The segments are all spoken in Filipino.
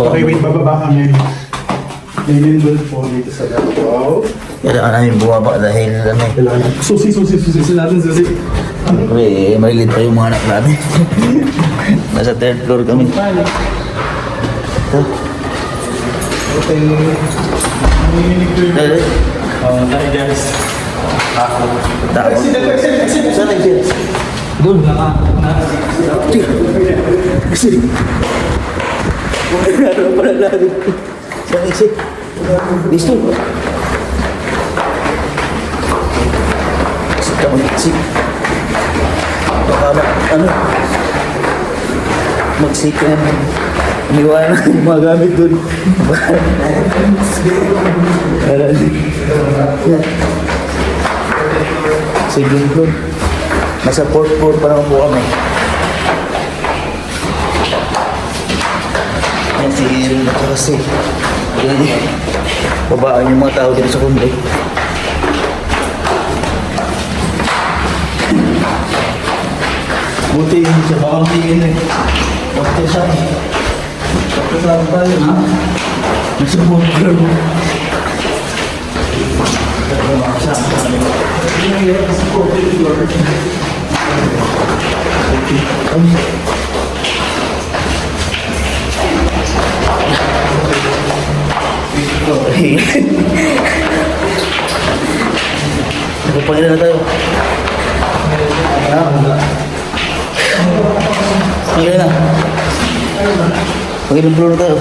Okay, wait, bababa kami. May lindol po dito sa Davao. Kailangan namin bumaba dahil ano eh. Kailangan. Susi natin, susi. Siyempre, malilit pa yung mga anak namin. Nasa third floor kami. Ito. Okay. Dali. Tayo guys. Tako. Exit. Saan exit? Doon. Exit. Ano pala natin? Saan exit? Dito. Exit ka mag-exit. Baka ano? Mag-exit ka naman. Iniwanan natin yung mga gamit doon. Yan. Second floor. Nasa fourth floor pa naman po kami. Yan si Erin at saka si babaan yung mga tao dito sa kundi. Buti yun siya, baka matigin eh. Bakit siya? Kasama tayo, ha? Nasa fourth floor mo. Nagpapangilan na tayo. Pangilan na. Pangilan floor na tayo.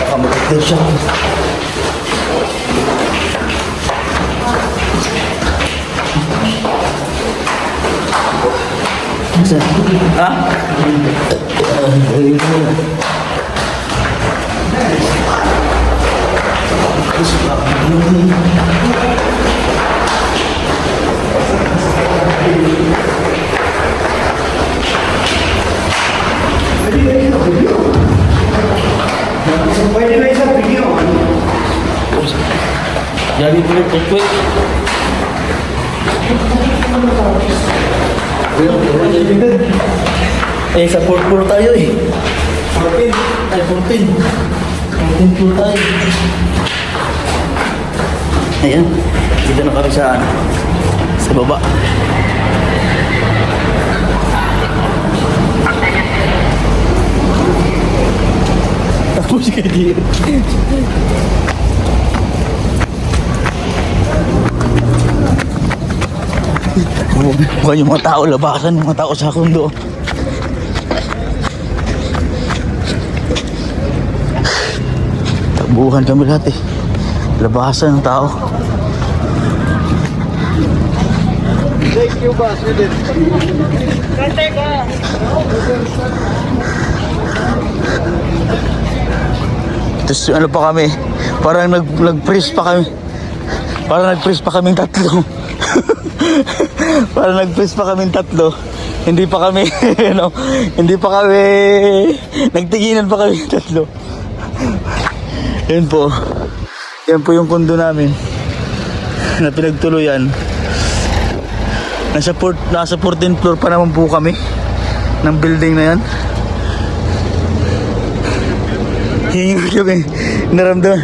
Baka mag-active siya. Ha? Pwede na isang video. Jadi punya quick. Sa fourth floor tayo eh. 14. Ay, 14. 14 floor tayo. Ayan. Dito na kami sa baba. Tapos kayo dito. Bukan yung mga tao labasan, yung mga tao sa kundo. Takbuhan kami lahat eh. Labasan ng tao. Thank you, boss. We did. Tapos ano pa kami, parang nag-freeze pa kami. Parang nag-freeze pa kaming tatlo. Parang nag-freeze pa kaming tatlo. Hindi pa kami, hindi pa kami, nagtiginan pa kami tatlo. Yan po. Yan po yung kondo namin na pinagtuluyan. Nasa 14th floor pa naman po kami ng building na yan. Yun yung naramdaman.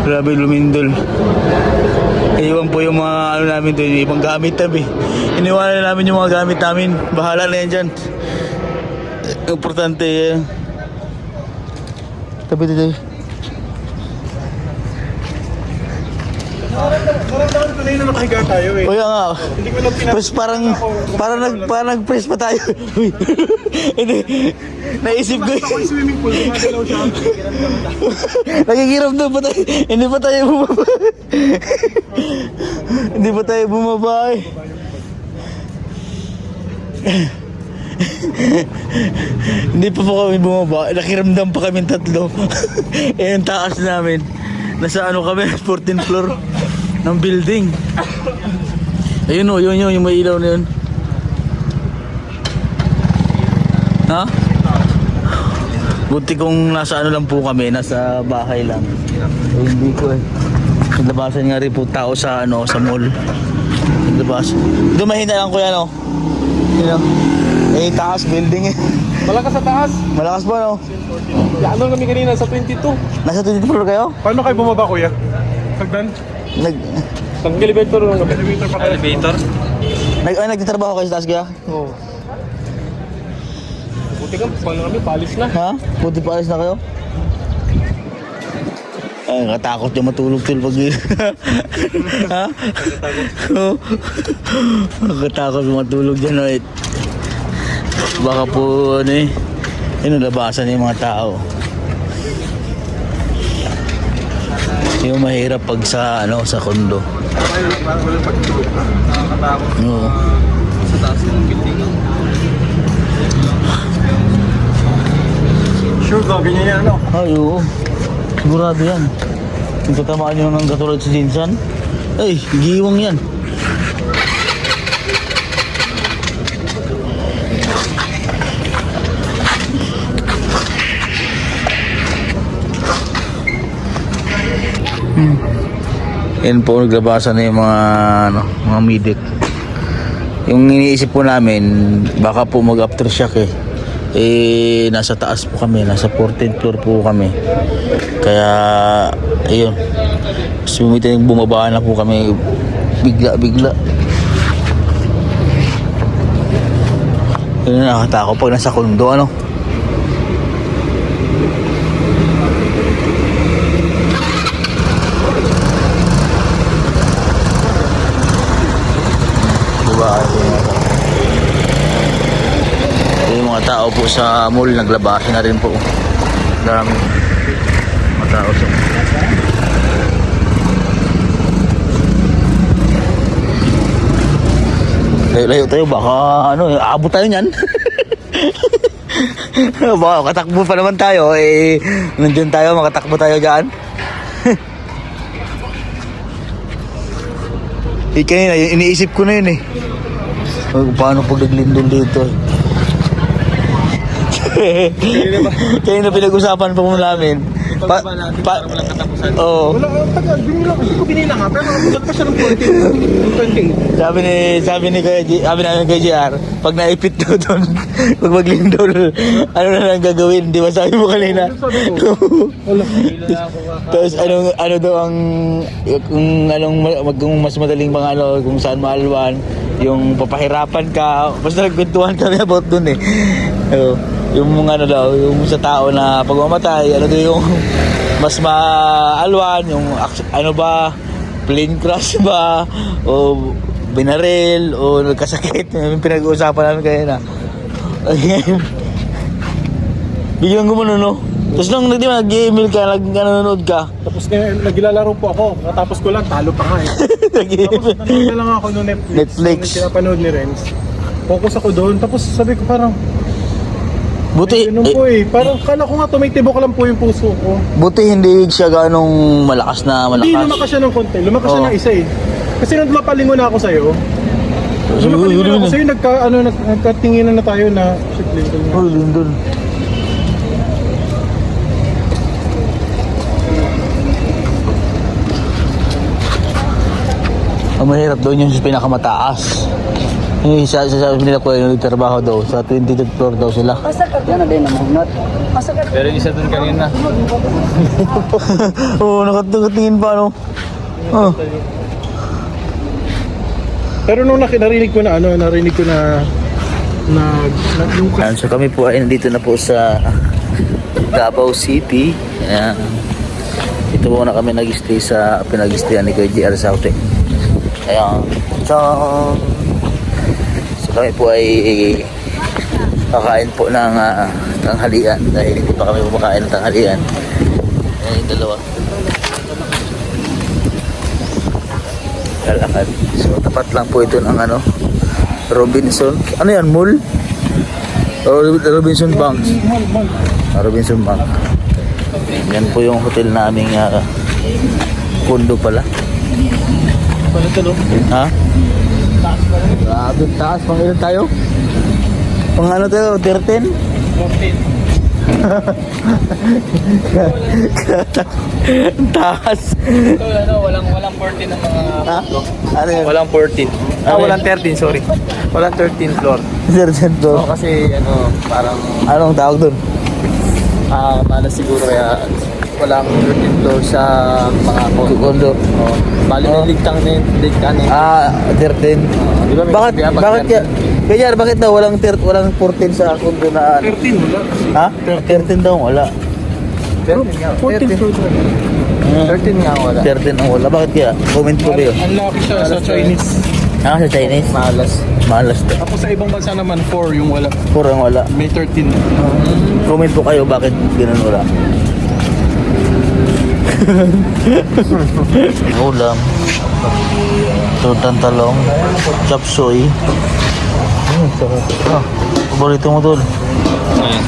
Grabe lumindol. Iwan po yung mga ano namin doon, yung ibang gamit tabi. Iniwanan namin yung mga gamit namin. Bahala na yan dyan. Importante yan. Tabi dito. Naramdaman ko na yun na nakahiga tayo eh. O yan nga. Hindi ko lang Press parang nag-press pa tayo. Uy. Hindi. Naisip ko. Ako yung swimming pool, gumagalaw siya. Nakikiramdam pa tayo. Hindi pa tayo bumaba. Hindi pa tayo bumaba eh. Hindi pa po kami bumaba. Nakiramdam pa kami tatlo. Eh yung taas namin. Nasa ano kami, 14th floor ng building. Ayun o, yun yung may ilaw na yun. Ha? Buti kung nasa ano lang po kami, nasa bahay lang. Eh, hindi ko eh. Naglabasan nga rin po tao sa ano, sa mall. Naglabas. Dumahin na lang kuya, no? You know? Eh, taas building eh. Malakas sa taas. Malakas po, no? Ano kami kanina sa 22. Nasa 20 floor kayo? Paano kayo bumaba, kuya? Hagdan? Ang elevator lang kami. Elevator pa kayo. Elevator? Nagtatrabaho kayo sa taas kaya? Oo. Buti ka, paano kami? Palis na. Ha? Buti pa alis na kayo? Ay, katakot yung matulog til pag ha? Oo. Katakot yung matulog dyan, oy. Baka po, ano eh, labasan yung mga tao. Yung mahirap pag sa, ano, sa kondo. Oo. Sa taas ng building. Sure ba, ganyan yan, no? Ay, oo. Sigurado yan. Kung tatamaan nyo ng katulad sa Jinsan, ay, giwang yan. Yan po, naglabasan na yung mga, ano, mga medic. Yung iniisip po namin, baka po mag aftershock eh. Eh, nasa taas po kami, nasa 14th floor po kami. Kaya, ayun. Sumitin, bumaba na po kami bigla-bigla. Yun, nakakatakot pag nasa kondo, ano. Diba, yung mga tao po sa mall, naglabasan na rin po. Dami mga tao sa layo tayo, baka ano, aabot tayo niyan. Baka katakbo pa naman tayo, eh, nandiyan tayo, makatakbo tayo dyan. Eh, kanina, iniisip ko na yun eh. Paano pag naglindol dito eh. Kaya na pinag-usapan pa mo namin. Walang katapusan. Oo. Wala, tagal. Hindi ko binila nga. Pero nakabulat pa siya ng 14. Sabi namin kay JR, pag naipit daw doon, pag maglindol, ano na lang gagawin, di ba sabi mo kanina? Wala. Tapos ano daw ang kung mas madaling mga ano, kung saan maalwan, yung papahirapan ka, basta nagkwentuhan kami about doon eh. Yung mga ano daw, yung sa tao na pag mamatay, ano daw yung mas maalwan, yung ano ba, plane crash ba, o binaril, o nagkasakit, yung pinag-uusapan namin kayo na. Biglang gumano, no? Tapos nung nag-email ka, nanonood ka. Tapos naglalaro po ako. Natapos ko lang, talo pa nga eh. Tapos nanonood na lang ako no Netflix. Nung pinapanood ni Renz. Focus ako doon. Tapos sabi ko parang, buti, ganun po eh. Parang kala ko nga tumitibok lang po yung puso ko. buti hindi siya ganong malakas na malakas. Hindi, lumakas siya ng konti. Lumakas siya ng isa eh. Kasi nung lumapalingon na ako sa'yo, lumapalingon na ako sa'yo, nagkatinginan na tayo na, shit, Lindon nga. Oh, Lindon. Ang mahirap doon yung pinakamataas. Yung sasabi nila ko yung nagtrabaho daw, sa 23rd floor daw sila. Masakit yan na din naman. Masakit. Pero isa doon kanina. Oo, nakatingin pa, no? Oh. Pero nung narinig ko na yung Ayan, so kami po ay nandito na po sa Davao City. Ayan. Ito po na kami nag-stay sa pinag-stayan ni Kuya JR Saute. Ayan. So kami po ay kakain po ng tanghalian dahil hindi pa kami kumakain ng tanghalian. Ayan yung dalawa. Lalakad. So tapat lang po ito ng ano, Robinson. Ano yan? Mall? O Robinson Bank? Robinson Bank. Yan po yung hotel naming condo pala. Paano ito, no? Ha? Grabe taas. Pang ilan tayo? Pang ano tayo? 13? 14. Taas. So, walang 14 na mga Ha? Ano yun? walang 14. Ano Walang 13, sorry. Walang 13 floor. Sergeant to. Kasi parang Anong tawag doon? malas siguro kaya walang 13 floor sa mga Kondo. Bali na ligtang na 13. di ba may Bakit, sabihan pag bakit kaya? Kaya bakit daw walang 14 sa kondo na? 13 wala. Ha? 13 daw wala. 13 nga. 14 floor talaga. 13 nga wala. 13 ang wala. Bakit kaya? Comment ko kayo. Ang laki siya sa Chinese. Sa Chinese? Malas. Malas daw. Tapos sa ibang bansa naman 4 yung wala. Kurang wala. May 13. Comment po kayo bakit ganun wala. Ulam. Tutan talong. Chop suey. Paborito mo tol.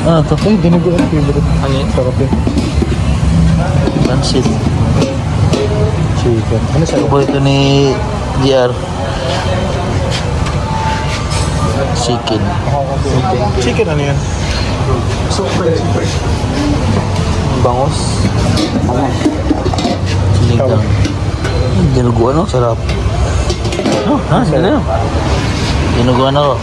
Ano to? Ay, dinuguan favorite. Ano yun? Sarap yun. Pansit. Chicken. Ano sa'yo? Paborito ni GR. Chicken. Chicken ano yan? Bangos. Sinigang. Dinuguan no? Sarap. Sarap. Dinuguan ako.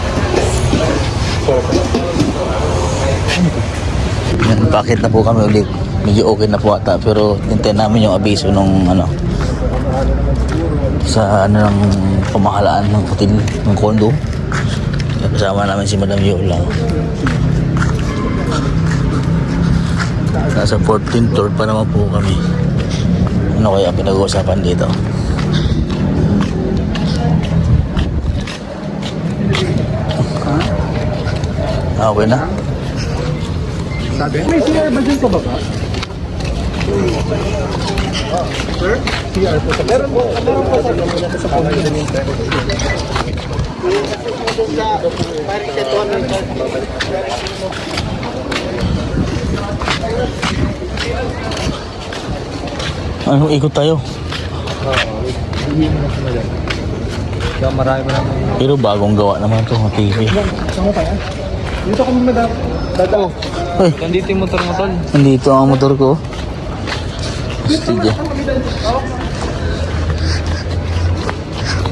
Yan, bakit na po kami ulit. Medyo okay na po ata. Pero hintayin namin yung abiso nung sa ng pamahalaan ng hotel, ng condo. Kasama namin si Madam Yola. Nasa 14th floor pa naman po kami. Ano kaya pinag-uusapan dito? Okay na? May CR ba dyan sa baba? Sir? CR po. Meron po sa Anong ikot tayo? Kaya marami mo naman. Pero bagong gawa naman ito, TV. Saan mo kaya? Dito kami dadao. Uy, Nandito yung motor mo, tol. nandito ang motor ko. Sige.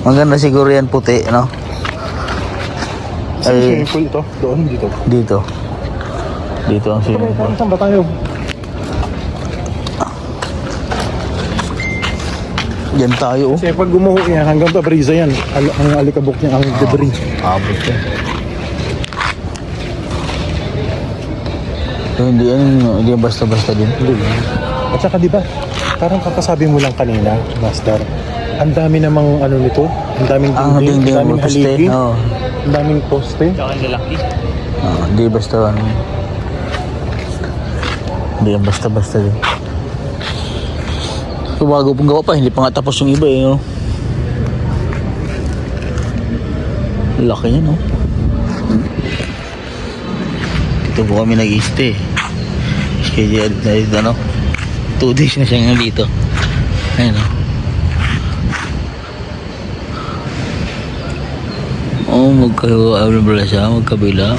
Maganda siguro yan puti, no? Ay, Swimming pool ito? Doon, dito. dito. Dito ang swimming pool. Saan ba tayo? Diyan tayo, oh. Kasi pag gumuho yan, hanggang pabrisa yan. Ang alikabok niya, ang debris. Abot yan. So, hindi yan basta-basta din. At saka di ba, parang kakasabi mo lang kanina, Master, ang dami namang ano nito, ang daming Ang dingding, dingding ang daming mo, poste. haligi, Oo. ang daming poste. Tsaka lalaki. Hindi basta hindi yan basta-basta din. So, bago pong gawa pa, hindi pa nga tapos yung iba eh, no? Laki niya, no? Dito po kami nag-stay. Scheduled na 2 days na siya nga dito. Ayun, no? Magkabila siya, magkabila.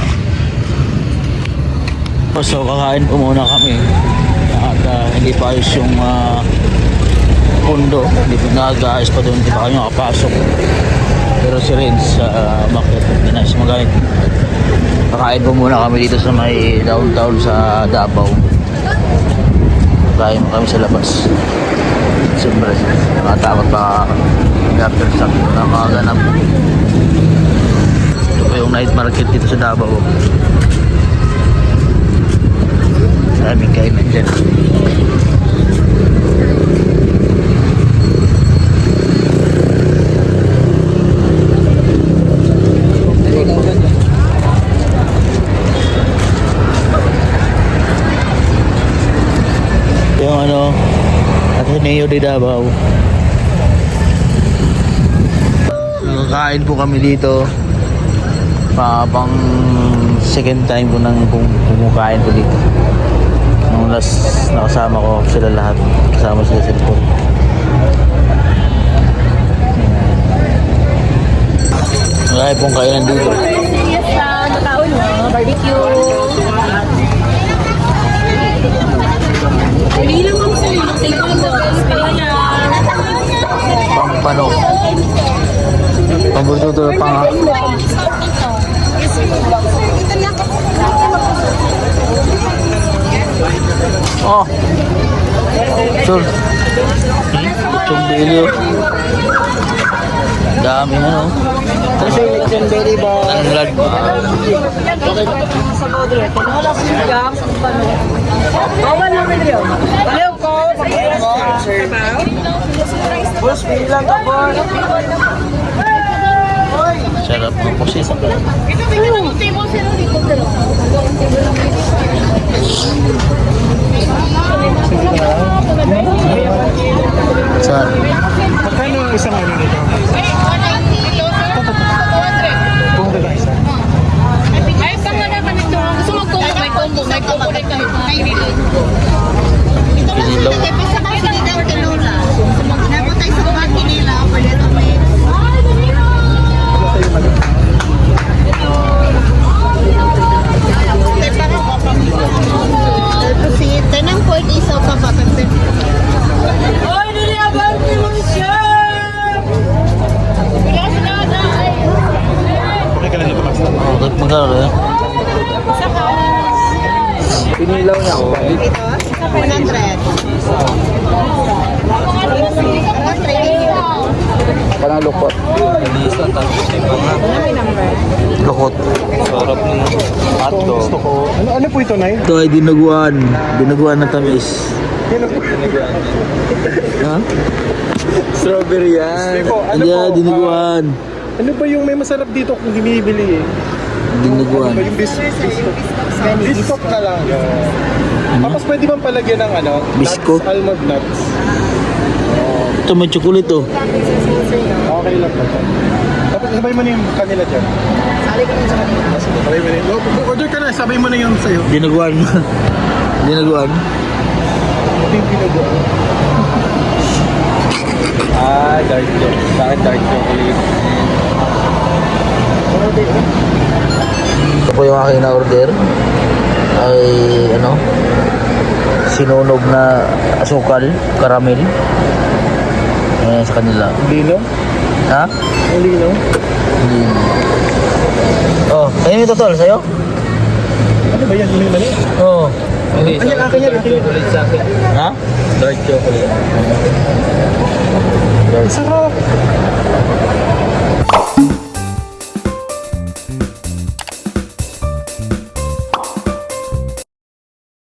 So, kakain po muna kami. At hindi pa ayos yung kondo. Hindi pa nag-aayos pa doon. Hindi pa kami makapasok. Pero si Renz, bakit? Hindi na siya magalit. Kakain po muna kami dito sa may downtown sa Davao. Kakain mo kami sa labas. Siyempre, nakatakot pa after shock na makaganap. Ito po yung night market dito sa Davao. Maraming kainan dyan. Yung Ateneo de Davao. Nakakain po kami dito. Pang second time ko nang kumakain po dito. Nung last nakasama ko sila lahat. Kasama sila sa likod. Marami pong kainan dito. Yes, taon mo, barbecue. Paano? Paborito to pang... Oh! Sure. Itong bilyo. Dami na, no? Ang lag. Sarap ng pusit. Saan? Magkano ang isang ano nito? 200 ang isa. Ay, pangalan ka nito. Gusto mag-combo, may combo na kahit may relay. Ito lang Pinilaw. sila, tapos sa mga sinigang kay Lola. Napatay sa mga kinila, wala na may... Tapos si Tenang Point isaw pa ba? Ay, niliabang ni mo siya! Wala sila na ay... Okay ka na dito, Master. Oh, magkano rin? Pinilaw niya ako. Ito, 100. Panalukot. Lisa, tapos iba nga. Lukot. Sarap ng hotdog. Gusto ko. Ano po ito, Nay? Ito ay dinuguan. Dinuguan na tamis. Ha? Strawberry yan. Hindi po, ano Hindi po? ah, dinuguan. Ano ba yung may masarap dito kung binibili eh? Dinuguan. Ano ba yung biskop na lang. Tapos pwede bang palagyan ng ano? Bisko? Nuts, almond nuts. Ito may chocolate oh. Okay lang ba? Tapos sabay mo na yung kanila dyan. Sabay mo na yung... Order ka na, sabay mo na yung sa'yo. Dinuguan. Dinuguan. Ito yung pinagawa. Ah, dark chocolate. Sa akin dark chocolate. Ito po yung aking na-order. Ay ano? Sinunog na asukal, karamel. Ayan sa kanila. Lino? Ha? Ang lino? Hindi. Oh, ayun yung totoo sa'yo? Ano ba yan? Lino ba yan? Oo. Hindi, Ayan, akin yan, akin yan. chocolate sa akin. Ha? Dark chocolate. Sarap!